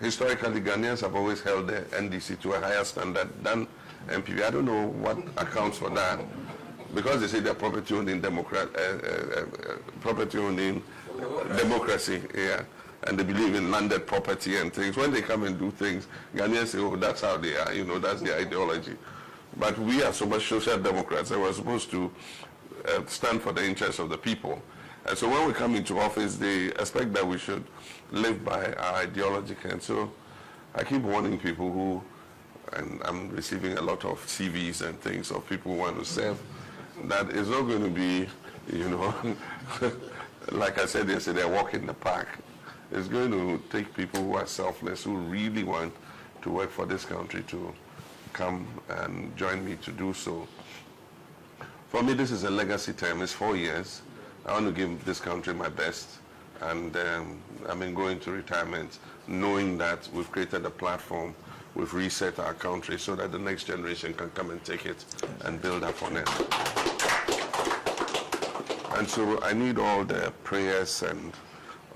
historically, Ghanaians have always held the NDC to a higher standard than MPP. I don't know what accounts for that, because they say they're property owning democracy, yeah, and they believe in landed property and things. When they come and do things, Ghanaians say, oh, that's how they are, you know, that's their ideology. But we are so much social democrats that we're supposed to stand for the interests of the people. And so when we come into office, they expect that we should live by our ideology. And so I keep warning people who, and I'm receiving a lot of CVs and things of people who want to serve, that it's not going to be, you know, like I said yesterday, a walk in the park. It's going to take people who are selfless, who really want to work for this country, to come and join me to do so. For me, this is a legacy term. It's 4 years. I want to give this country my best, and I'm going to retirement knowing that we've created a platform, we've reset our country so that the next generation can come and take it and build upon it. And so I need all the prayers and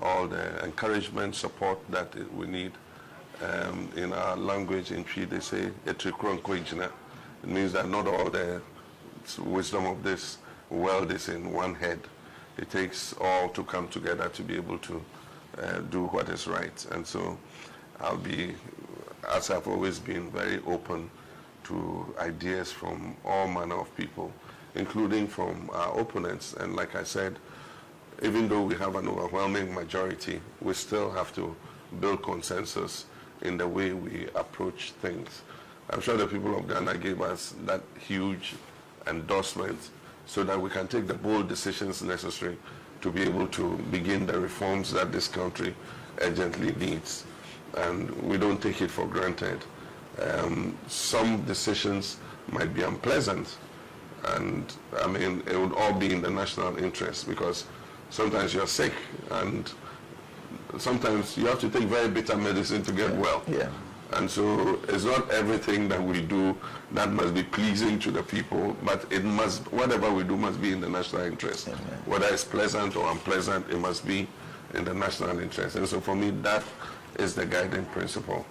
all the encouragement, support that we need. In our language in Twi, they say, it means that not all the wisdom of this world is in one head. It takes all to come together to be able to do what is right. And so I'll be, as I've always been, very open to ideas from all manner of people, including from our opponents. And like I said, even though we have an overwhelming majority, we still have to build consensus in the way we approach things. I'm sure the people of Ghana gave us that huge endorsement so that we can take the bold decisions necessary to be able to begin the reforms that this country urgently needs. And we don't take it for granted. Some decisions might be unpleasant, and I mean, it would all be in the national interest, because sometimes you're sick and sometimes you have to take very bitter medicine to get well. Yeah. And so it's not everything that we do that must be pleasing to the people, but it must, whatever we do must be in the national interest. Amen. Whether it's pleasant or unpleasant, it must be in the national interest. And so for me, that is the guiding principle.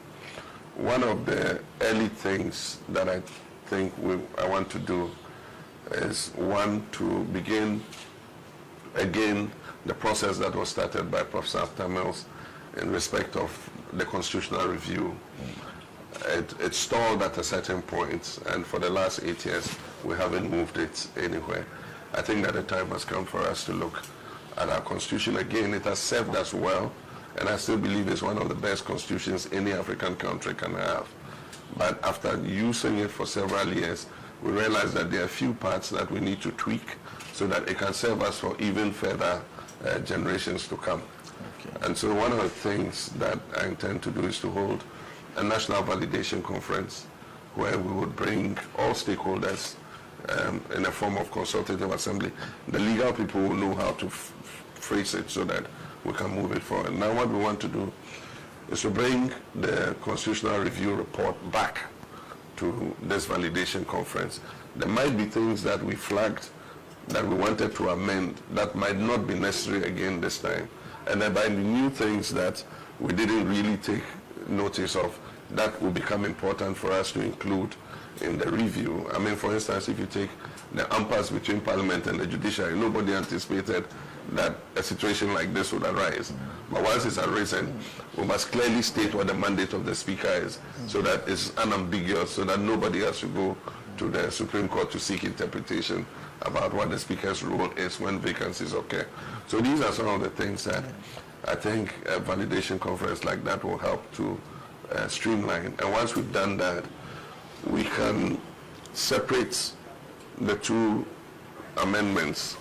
One of the early things that I think I want to do is, one, to begin again the process that was started by Professor Mills in respect of the constitutional review. It stalled at a certain point, and for the last 8 years, we haven't moved it anywhere. I think that the time has come for us to look at our constitution again. It has served us well, and I still believe it's one of the best constitutions any African country can have. But after using it for several years, we realized that there are a few parts that we need to tweak so that it can serve us for even further generations to come. Okay. And so one of the things that I intend to do is to hold a national validation conference where we would bring all stakeholders in a form of consultative assembly. The legal people will know how to phrase it so that we can move it forward. Now what we want to do is to bring the constitutional review report back to this validation conference. There might be things that we flagged that we wanted to amend that might not be necessary again this time. And there might be new things that we didn't really take notice of that will become important for us to include in the review. I mean, for instance, if you take the impasse between Parliament and the judiciary, nobody anticipated that a situation like this would arise. But once it's arisen, we must clearly state what the mandate of the Speaker is, so that it's unambiguous, so that nobody has to go to the Supreme Court to seek interpretation about what the Speaker's role is when vacancies occur. So these are some of the things that I think a validation conference like that will help to streamline. And once we've done that, we can separate the two amendments.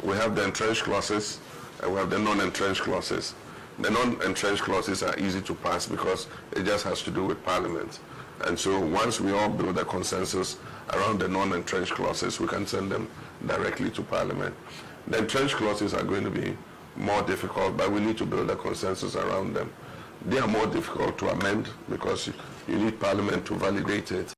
We have the entrenched clauses and we have the non-entrenched clauses. The non-entrenched clauses are easy to pass because it just has to do with Parliament. And so once we all build a consensus around the non-entrenched clauses, we can send them directly to Parliament. The entrenched clauses are going to be more difficult, but we need to build a consensus around them. They are more difficult to amend because you need Parliament to validate it.